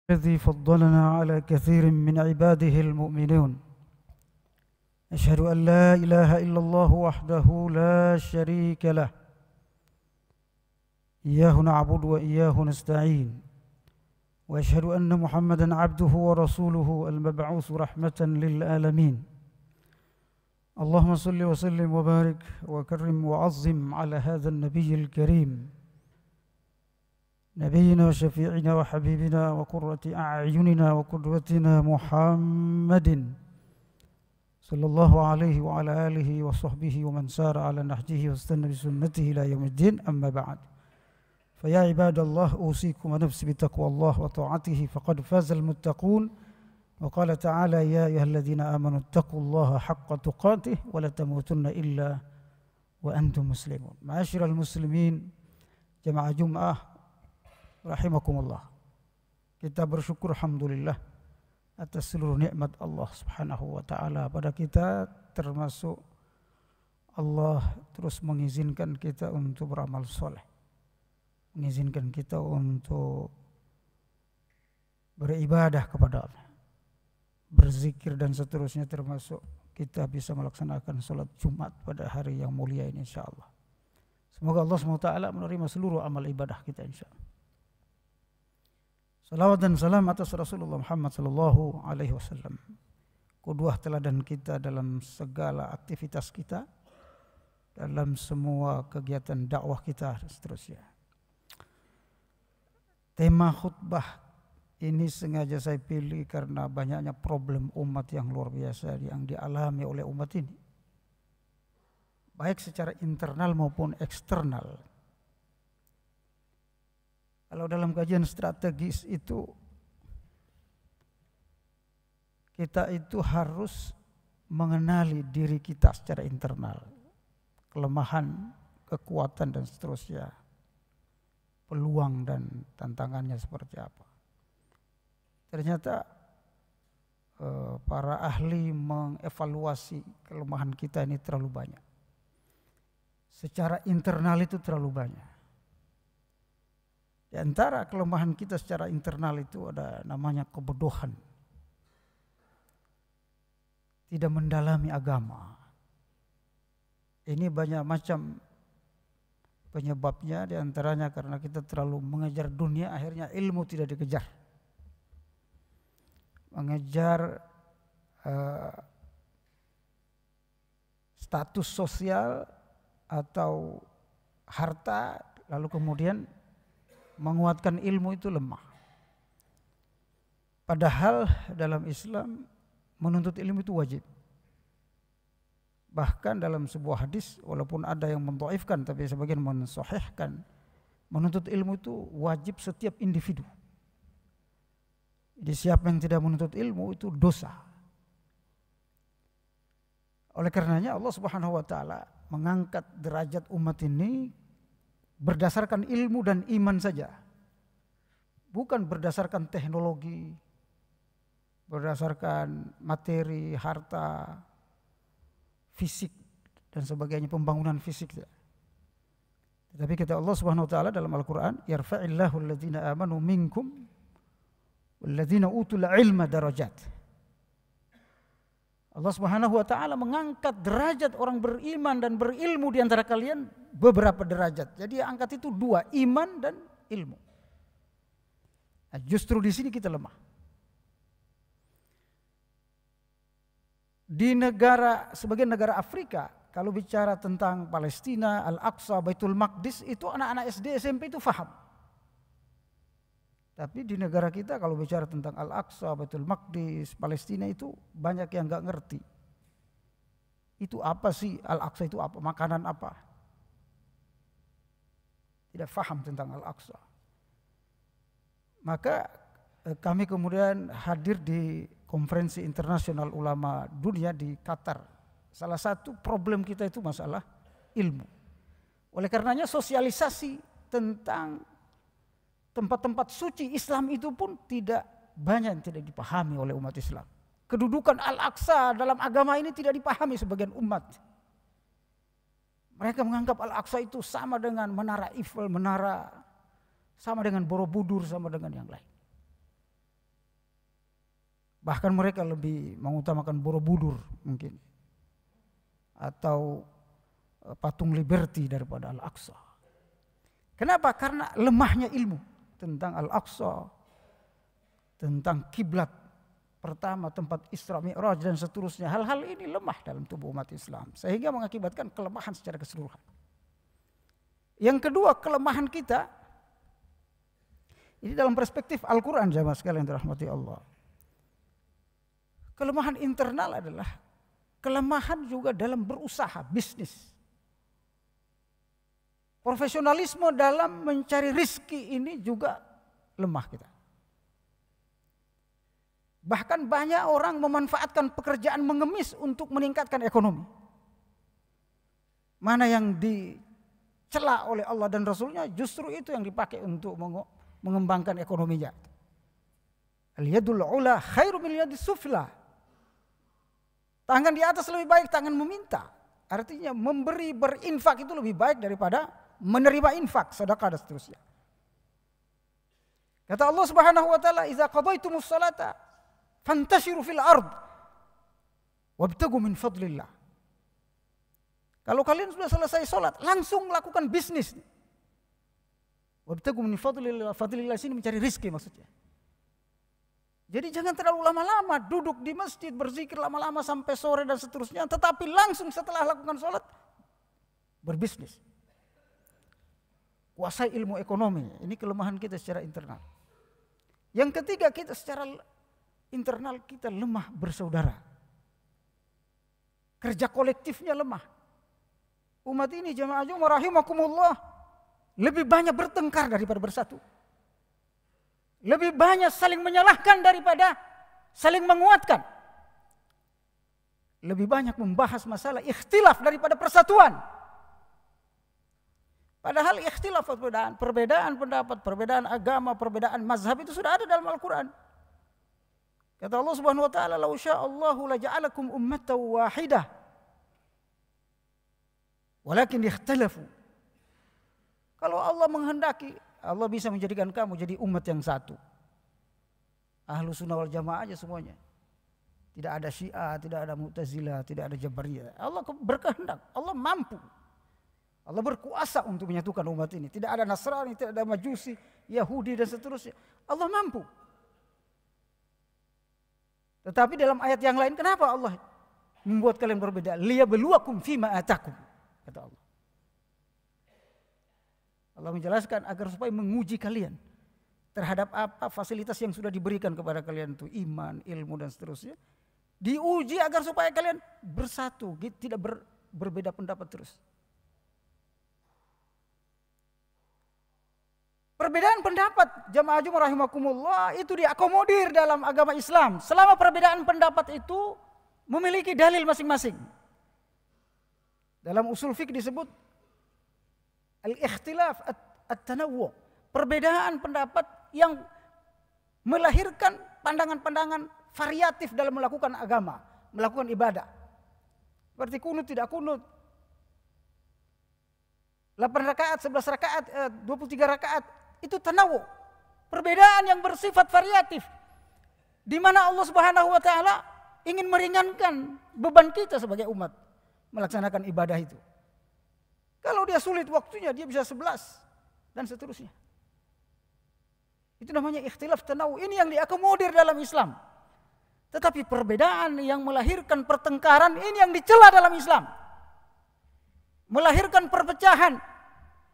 الذي فضلنا على كثير من عباده المؤمنون. أشهد أن لا إله إلا الله وحده لا شريك له، إياه نعبد وإياه نستعين، وأشهد أن محمدا عبده ورسوله المبعوث رحمة للعالمين. اللهم صل وسلم وبارك وكرم وعظم على هذا النبي الكريم، نبينا وشفيعنا وحبيبنا وقرة أعيننا وقدوتنا محمد صلى الله عليه وعلى آله وصحبه ومن سار على نهجه واستنى بسنته إلى يوم الدين. أما بعد، فيا عباد الله، أوصيكم ونفسي بتقوى الله وطاعته فقد فاز المتقون. وقال تعالى: يا أيها الذين آمنوا اتقوا الله حق تقاته ولا تموتن إلا وأنتم مسلمون. معاشر المسlimin, jamaah Jum'ah rahimakumullah, kita bersyukur alhamdulillah atas seluruh nikmat Allah Subhanahu wa taala pada kita, termasuk Allah terus mengizinkan kita untuk beramal soleh, mengizinkan kita untuk beribadah kepada Allah, berzikir dan seterusnya, termasuk kita bisa melaksanakan sholat Jumat pada hari yang mulia ini insyaallah. Semoga Allah SWT menerima seluruh amal ibadah kita insyaallah. Salawat dan salam atas Rasulullah Muhammad sallallahu alaihi wasallam, qudwah teladan kita dalam segala aktivitas kita, dalam semua kegiatan dakwah kita dan seterusnya. Tema khutbah ini sengaja saya pilih karena banyaknya problem umat yang luar biasa yang dialami oleh umat ini, baik secara internal maupun eksternal. Kalau dalam kajian strategis itu, kita itu harus mengenali diri kita secara internal, kelemahan, kekuatan dan seterusnya, peluang dan tantangannya seperti apa. Ternyata para ahli mengevaluasi kelemahan kita ini terlalu banyak. Secara internal itu terlalu banyak. Di antara kelemahan kita secara internal itu ada namanya kebodohan, tidak mendalami agama. Ini banyak macam penyebabnya, di antaranya karena kita terlalu mengejar dunia, akhirnya ilmu tidak dikejar. Mengejar status sosial atau harta, lalu kemudian menguatkan ilmu itu lemah. Padahal dalam Islam menuntut ilmu itu wajib. Bahkan dalam sebuah hadis, walaupun ada yang mendhaifkan tapi sebagian mensahihkan, menuntut ilmu itu wajib setiap individu. Jadi siapa yang tidak menuntut ilmu itu dosa. Oleh karenanya Allah Subhanahu wa taala mengangkat derajat umat ini berdasarkan ilmu dan iman saja, bukan berdasarkan teknologi, berdasarkan materi, harta, fisik dan sebagainya, pembangunan fisik. Tetapi kata Allah Subhanahu wa taala dalam Al-Qur'an, yarfa'illahu alladhina amanu minkum walladhina utul ilma darajat. Allah Subhanahu wa taala mengangkat derajat orang beriman dan berilmu di antara kalian beberapa derajat. Jadi angkat itu dua, iman dan ilmu. Nah, justru di sini kita lemah. Di sebagian negara Afrika, kalau bicara tentang Palestina, Al-Aqsa, Baitul Maqdis, itu anak-anak SD, SMP itu faham. Tapi di negara kita kalau bicara tentang Al-Aqsa, Baitul Maqdis, Palestina, itu banyak yang nggak ngerti. Itu apa sih Al-Aqsa, itu apa, makanan apa? Tidak faham tentang Al-Aqsa. Maka kami kemudian hadir di konferensi internasional ulama dunia di Qatar. Salah satu problem kita itu masalah ilmu. Oleh karenanya sosialisasi tentang tempat-tempat suci Islam itu pun tidak banyak yang tidak dipahami oleh umat Islam. Kedudukan Al-Aqsa dalam agama ini tidak dipahami sebagian umat. Mereka menganggap Al-Aqsa itu sama dengan Menara Eiffel, sama dengan Borobudur, sama dengan yang lain. Bahkan mereka lebih mengutamakan Borobudur mungkin, atau patung Liberty daripada Al-Aqsa. Kenapa? Karena lemahnya ilmu tentang Al-Aqsa, tentang kiblat pertama, tempat Isra Mi'raj dan seterusnya. Hal-hal ini lemah dalam tubuh umat Islam, sehingga mengakibatkan kelemahan secara keseluruhan. Yang kedua, kelemahan kita ini dalam perspektif Al-Quran, jamaah sekalian dirahmati Allah. Kelemahan internal adalah kelemahan juga dalam berusaha, bisnis. Profesionalisme dalam mencari rizki ini juga lemah kita. Bahkan banyak orang memanfaatkan pekerjaan mengemis untuk meningkatkan ekonomi. Mana yang dicela oleh Allah dan Rasulnya, justru itu yang dipakai untuk mengembangkan ekonominya. Al-yadul ula khairu min yadis sufla. Tangan di atas lebih baik tangan meminta. Artinya memberi, berinfak itu lebih baik daripada menerima infak, sedekah dan seterusnya. Kata Allah Subhanahu wa taala, "Idza qadaytumus salata fantashiru fil ard wabtagu min fadlillah." Kalau kalian sudah selesai sholat, langsung lakukan bisnis. Wabtagu min fadlillah, fadlillah sini mencari rizki maksudnya. Jadi jangan terlalu lama-lama duduk di masjid berzikir lama-lama sampai sore dan seterusnya, tetapi langsung setelah lakukan sholat berbisnis. Kuasai ilmu ekonomi, ini kelemahan kita secara internal. Yang ketiga, kita secara internal kita lemah bersaudara. Kerja kolektifnya lemah. Umat ini jamaah Jumat rahimakumullah lebih banyak bertengkar daripada bersatu. Lebih banyak saling menyalahkan daripada saling menguatkan. Lebih banyak membahas masalah ikhtilaf daripada persatuan. Padahal ikhtilaf, perbedaan pendapat, perbedaan agama, perbedaan mazhab itu sudah ada dalam Al-Quran. Kata Allah Subhanahu wa taala, "Lau sya'allahu laja'alakum ummatan wahidah. Walakin ikhtalafu." Kalau Allah menghendaki, Allah bisa menjadikan kamu jadi umat yang satu. Ahlu sunnah wal jamaah aja semuanya. Tidak ada Syiah, tidak ada Mu'tazilah, tidak ada Jabariyah. Allah berkehendak, Allah mampu. Allah berkuasa untuk menyatukan umat ini. Tidak ada Nasrani, tidak ada Majusi, Yahudi dan seterusnya. Allah mampu. Tetapi dalam ayat yang lain, kenapa Allah membuat kalian berbeda? Liyabluwakum fima atakum, kata Allah. Allah menjelaskan agar supaya menguji kalian terhadap apa fasilitas yang sudah diberikan kepada kalian itu, iman, ilmu dan seterusnya. Diuji agar supaya kalian bersatu, tidak berbeda pendapat terus. Perbedaan pendapat jamaah Jumat rahimakumullah itu diakomodir dalam agama Islam selama perbedaan pendapat itu memiliki dalil masing-masing. Dalam usul fiqh disebut al-ikhtilaf at-tanawwu', perbedaan pendapat yang melahirkan pandangan-pandangan variatif dalam melakukan agama, melakukan ibadah. Seperti kunut tidak kunut, 8 rakaat, 11 rakaat, 23 rakaat, itu tanawwu', perbedaan yang bersifat variatif, di mana Allah Subhanahu wa taala ingin meringankan beban kita sebagai umat melaksanakan ibadah itu. Kalau dia sulit waktunya, dia bisa 11 dan seterusnya. Itu namanya ikhtilaf tanawwu'. Ini yang diakomodir dalam Islam. Tetapi perbedaan yang melahirkan pertengkaran, ini yang dicela dalam Islam. Melahirkan perpecahan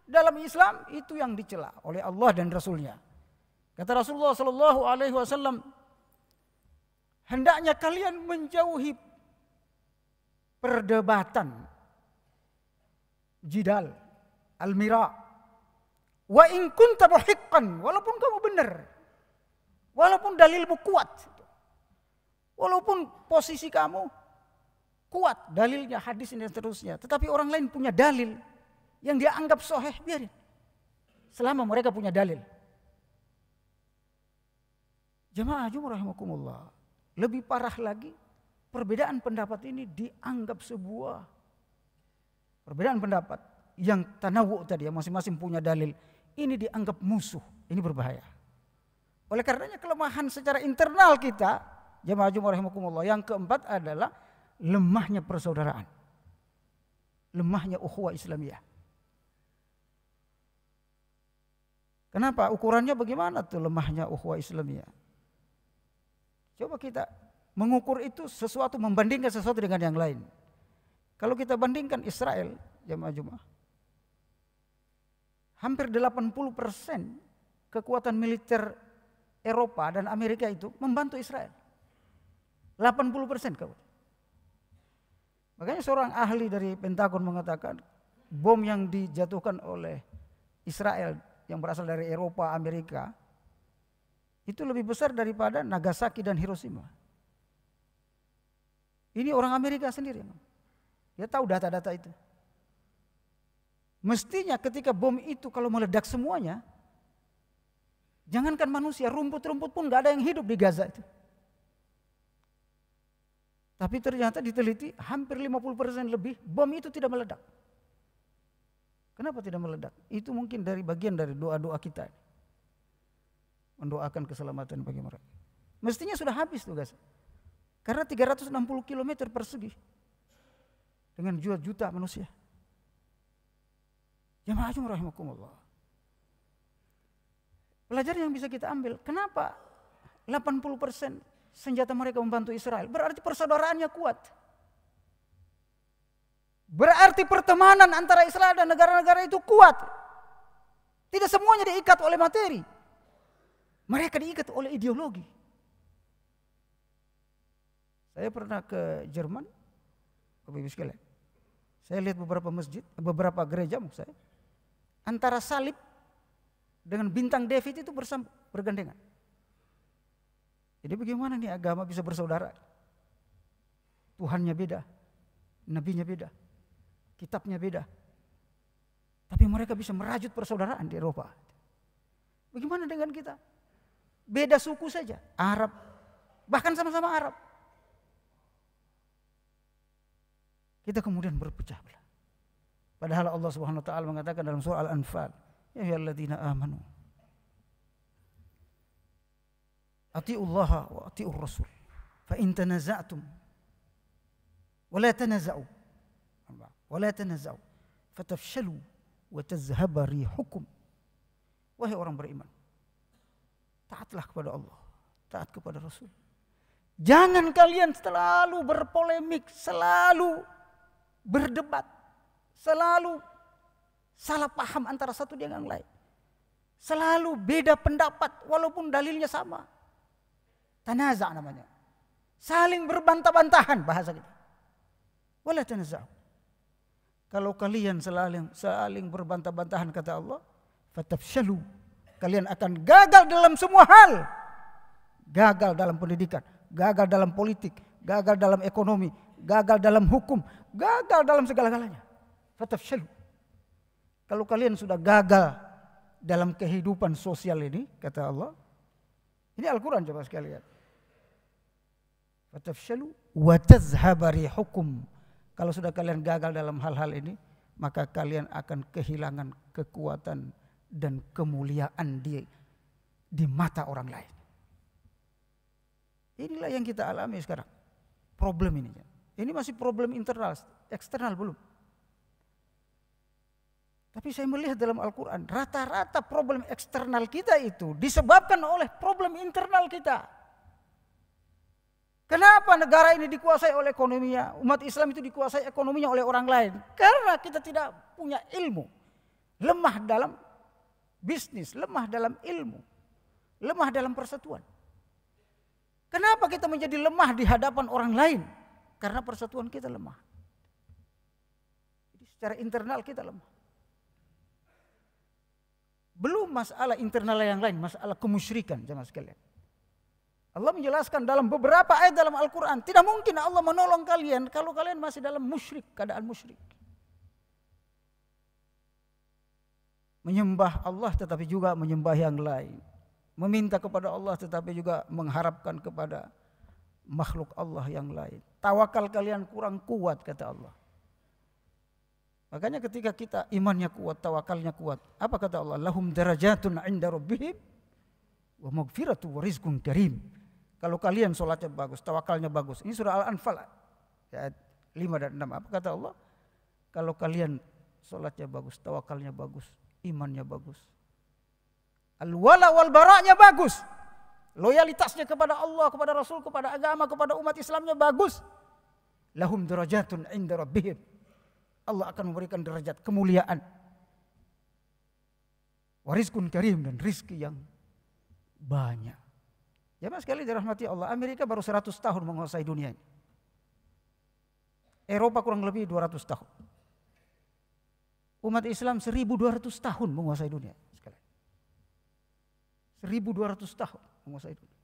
dalam Islam, itu yang dicela oleh Allah dan Rasulnya. Kata Rasulullah SAW, hendaknya kalian menjauhi perdebatan, jidal, al-mira. Wa in kunta muhiqqan, walaupun kamu benar, walaupun dalilmu kuat, walaupun posisi kamu kuat, dalilnya hadis ini dan seterusnya, tetapi orang lain punya dalil yang dia anggap sahih, biarin. Selama mereka punya dalil. Jamaah Jumat rahimakumullah, lebih parah lagi, perbedaan pendapat ini dianggap sebuah perbedaan pendapat yang tanawwu' tadi, yang masing-masing punya dalil, ini dianggap musuh. Ini berbahaya. Oleh karenanya kelemahan secara internal kita Jemaah Jumat rahimakumullah. Yang keempat adalah lemahnya persaudaraan. Lemahnya ukhuwah Islamiyah. Kenapa? Ukurannya bagaimana tuh lemahnya ukhuwah Islamiyah? Coba kita mengukur itu sesuatu, membandingkan sesuatu dengan yang lain. Kalau kita bandingkan Israel, jemaah Jumat, hampir 80% kekuatan militer Eropa dan Amerika itu membantu Israel. 80% kawan. Makanya seorang ahli dari Pentagon mengatakan bom yang dijatuhkan oleh Israel yang berasal dari Eropa, Amerika itu lebih besar daripada Nagasaki dan Hiroshima. Ini orang Amerika sendiri. Dia tahu data-data itu. Mestinya ketika bom itu kalau meledak semuanya, jangankan manusia, rumput-rumput pun gak ada yang hidup di Gaza itu. Tapi ternyata diteliti hampir 50% lebih bom itu tidak meledak. Kenapa tidak meledak? Itu mungkin dari bagian dari doa-doa kita. Mendoakan keselamatan bagi mereka. Mestinya sudah habis tuh Gaza. Karena 360 km persegi. Dengan juta-juta manusia. Jemaah rahimakumullah. Pelajaran yang bisa kita ambil, kenapa 80% senjata mereka membantu Israel? Berarti persaudaraannya kuat. Berarti pertemanan antara Israel dan negara-negara itu kuat. Tidak semuanya diikat oleh materi. Mereka diikat oleh ideologi. Saya pernah ke Jerman, Bapak Ibu sekalian. Saya lihat beberapa masjid, beberapa gereja maksud saya. Antara salib dengan bintang David itu bergandengan. Jadi bagaimana nih agama bisa bersaudara? Tuhannya beda, nabinya beda, kitabnya beda. Tapi mereka bisa merajut persaudaraan di Eropa. Bagaimana dengan kita? Beda suku saja, Arab, bahkan sama-sama Arab. Kita kemudian berpecah belah. Padahal Allah Subhanahu wa taala mengatakan dalam surah Al-Anfal, ya ayyuhalladzina amanu atiullaha wa atiur rasul fa in tanaza'tum wa la tanaza'u fatafshalu wa tazhaba rihukum. Wahai orang beriman, taatlah kepada Allah, taat kepada Rasul. Jangan kalian selalu berpolemik, selalu berdebat, selalu salah paham antara satu dengan lain. Selalu beda pendapat walaupun dalilnya sama. Tanaza' namanya. Saling berbantah-bantahan bahasa kita. Wala tanaza'u. Kalau kalian saling berbantah-bantahan kata Allah, fatafshalu. Kalian akan gagal dalam semua hal. Gagal dalam pendidikan, gagal dalam politik, gagal dalam ekonomi, gagal dalam hukum, gagal dalam segala-galanya. Fatafshalu. Kalau kalian sudah gagal dalam kehidupan sosial ini, kata Allah, ini Al-Quran coba sekalian. Fatafshalu wa tazhaba rihukum. Kalau sudah kalian gagal dalam hal-hal ini, maka kalian akan kehilangan kekuatan dan kemuliaan di mata orang lain. Inilah yang kita alami sekarang. Problem ini. Ini masih problem internal, eksternal belum. Tapi saya melihat dalam Al-Quran, rata-rata problem eksternal kita itu disebabkan oleh problem internal kita. Kenapa negara ini dikuasai oleh ekonominya, umat Islam itu dikuasai ekonominya oleh orang lain? Karena kita tidak punya ilmu, lemah dalam bisnis, lemah dalam ilmu, lemah dalam persatuan. Kenapa kita menjadi lemah di hadapan orang lain? Karena persatuan kita lemah. Jadi secara internal kita lemah. Belum masalah internal yang lain, masalah kemusyrikan jemaah sekalian. Allah menjelaskan dalam beberapa ayat dalam Al-Quran, tidak mungkin Allah menolong kalian kalau kalian masih dalam musyrik, keadaan musyrik. Menyembah Allah tetapi juga menyembah yang lain. Meminta kepada Allah tetapi juga mengharapkan kepada makhluk Allah yang lain. Tawakal kalian kurang kuat kata Allah. Makanya ketika kita imannya kuat, tawakalnya kuat, apa kata Allah? Lahum darajatun 'inda rabbihim wa maghfiratu wa rizqun karim. Kalau kalian sholatnya bagus, tawakalnya bagus. Ini surah Al-Anfal ayat 5 dan 6. Apa kata Allah? Kalau kalian sholatnya bagus, tawakalnya bagus, imannya bagus, al-wala wal bara'nya bagus, loyalitasnya kepada Allah, kepada Rasul, kepada agama, kepada umat Islamnya bagus. Lahum darajatun inda rabbihim. Allah akan memberikan derajat kemuliaan. Warizkun karim, dan rizki yang banyak. Jemaah sekali dirahmati Allah, Amerika baru 100 tahun menguasai dunia ini. Eropa kurang lebih 200 tahun. Umat Islam 1200 tahun menguasai dunia. 1200 tahun menguasai dunia.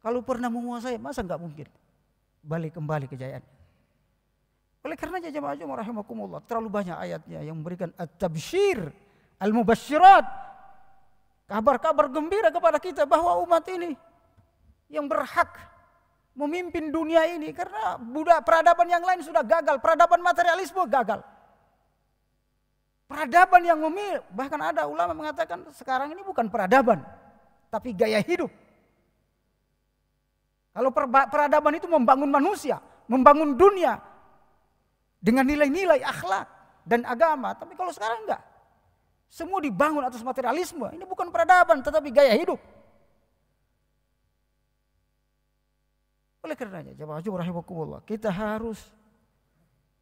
Kalau pernah menguasai, masa enggak mungkin balik kembali kejayaan. Oleh karenanya jemaah rahimakumullah, terlalu banyak ayatnya yang memberikan at-tabsyir, al-mubasysyirat, kabar-kabar gembira kepada kita bahwa umat ini yang berhak memimpin dunia ini, karena peradaban yang lain sudah gagal, peradaban materialisme gagal. Peradaban yang bahkan ada ulama mengatakan sekarang ini bukan peradaban, tapi gaya hidup. Kalau peradaban itu membangun manusia, membangun dunia dengan nilai-nilai akhlak dan agama, tapi kalau sekarang enggak. Semua dibangun atas materialisme. Ini bukan peradaban tetapi gaya hidup. Oleh karenanya jemaah rahimakumullah, kita harus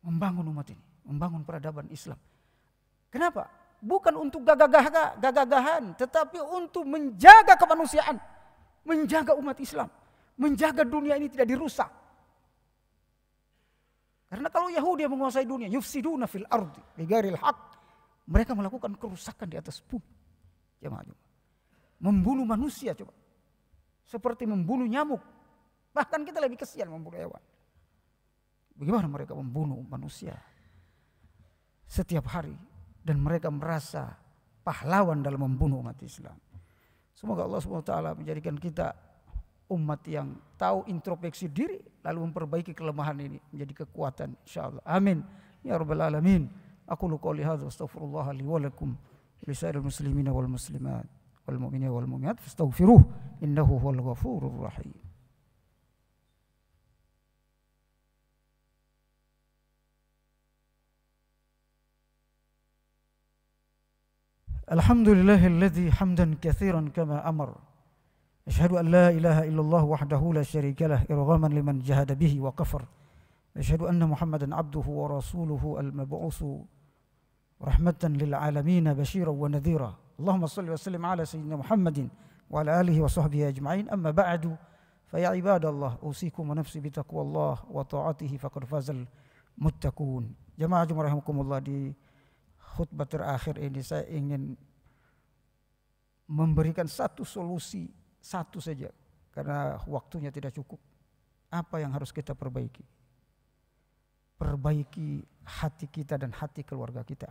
membangun umat ini, membangun peradaban Islam. Kenapa? Bukan untuk gagah-gagahan, tetapi untuk menjaga kemanusiaan, menjaga umat Islam, menjaga dunia ini tidak dirusak. Karena kalau Yahudi yang menguasai dunia, yufsiduna fil ardi bighairil haqq, mereka melakukan kerusakan di atas bumi. Jemaah, membunuh manusia coba, seperti membunuh nyamuk. Bahkan kita lebih kesian membunuh hewan. Bagaimana mereka membunuh manusia setiap hari, dan mereka merasa pahlawan dalam membunuh umat Islam. Semoga Allah SWT menjadikan kita umat yang tahu introspeksi diri, lalu memperbaiki kelemahan ini menjadi kekuatan, insyaallah. Amin ya rabbal alamin. Aqulu qouli hadza astaghfirullah li wa lakum lisairil muslimina wal muslimat wal mu'minina wal mu'minat fastaghfiruh innahu huwal ghafurur rahim. Alhamdulillahilladzi hamdan katsiran kama amar. Asyhadu an la ilaha illallah wahdahu la syarika lah irghaman liman jahada bihi wa kafar. Asyhadu anna Muhammadan abduhu wa rasuluhu al-mab'utsu rahmatan lil alamin basyiran wa nadhira. Allahumma shalli wa sallim ala sayyidina Muhammadin wa ala alihi wa sahbihi ajma'in. Amma ba'du, fa ya ibadallah usikum wa nafsi bi taqwallah wa ta'atihi faqad fazal muttaqun. Jamaah rahimakumullah, di khutbah terakhir ini saya ingin memberikan satu solusi, satu saja, karena waktunya tidak cukup. Apa yang harus kita perbaiki? Perbaiki hati kita dan hati keluarga kita.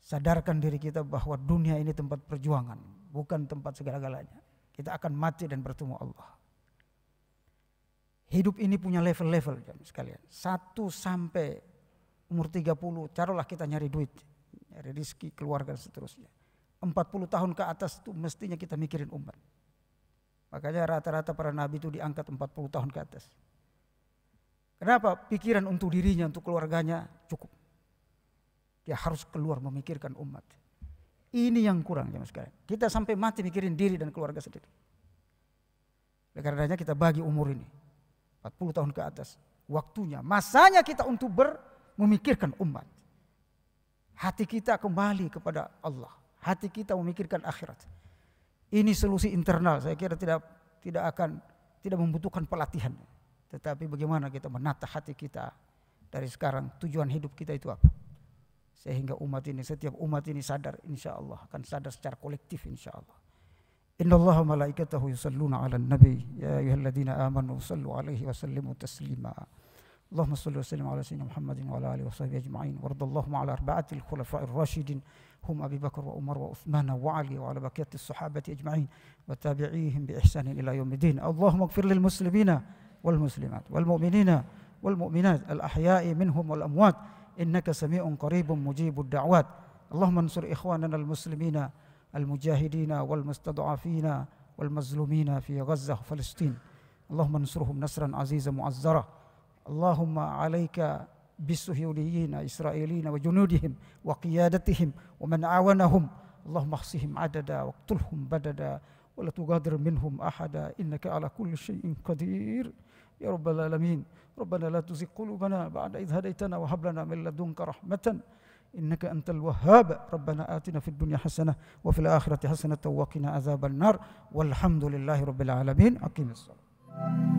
Sadarkan diri kita bahwa dunia ini tempat perjuangan, bukan tempat segala-galanya. Kita akan mati dan bertemu Allah. Hidup ini punya level-level sekalian. 1 sampai umur 30, taruhlah kita nyari duit, nyari rezeki, keluarga dan seterusnya. 40 tahun ke atas itu mestinya kita mikirin umat. Makanya rata-rata para nabi itu diangkat 40 tahun ke atas. Kenapa? Pikiran untuk dirinya, untuk keluarganya cukup. Dia harus keluar memikirkan umat. Ini yang kurang jemaah sekalian. Kita sampai mati mikirin diri dan keluarga sendiri. Oleh karenanya kita bagi umur ini 40 tahun ke atas. Waktunya, masanya kita untuk memikirkan umat. Hati kita kembali kepada Allah. Hati kita memikirkan akhirat. Ini solusi internal. Saya kira tidak membutuhkan pelatihan. Tetapi bagaimana kita menata hati kita dari sekarang, tujuan hidup kita itu apa? Sehingga setiap umat ini sadar, insya Allah akan sadar secara kolektif, insya Allah. Innallaha malaikatahu yusalluna 'alan nabi ya ayyuhalladzina amanu sallu 'alaihi wa sallimu taslima. Allahumma salli wa sallim ala sayyidina Muhammadin wa ala alihi wa sahbihi ajma'in. Wardallahu 'ala arba'atil khulafa'ir rasyidin hum Abi Bakar wa Umar wa Uthman wa Ali wa ala baqiyatis sahabati ajma'in wa tabi'ihim bi ihsanin ila yaumiddin. Allahumma ighfir lil muslimina wal muslimat wal mu'minina wal mu'minat al ahya'i minhum wal amwat innaka sami'un qaribun mujibud da'wat. Allahumma ansur ikhwanana al muslimina al mujahidina wal mustad'afina والمظلومين في غزة وفلسطين. اللهم انصرهم نصرا عزيزا معزرا. اللهم عليك بالصهيونيين الإسرائيليين وجنودهم وقيادتهم ومن عاونهم. اللهم احصهم عددا واقتلهم بددا ولا تغادر منهم أحدا إنك على كل شيء قدير يا رب العالمين. ربنا لا تزغ قلوبنا بعد إذ هديتنا وهب لنا من لدنك رحمة إنك أنت الوهاب. ربنا آتنا في الدنيا حسنة وفي الآخرة حسنة وقنا عذاب النار والحمد لله رب العالمين. أقم الصلاة.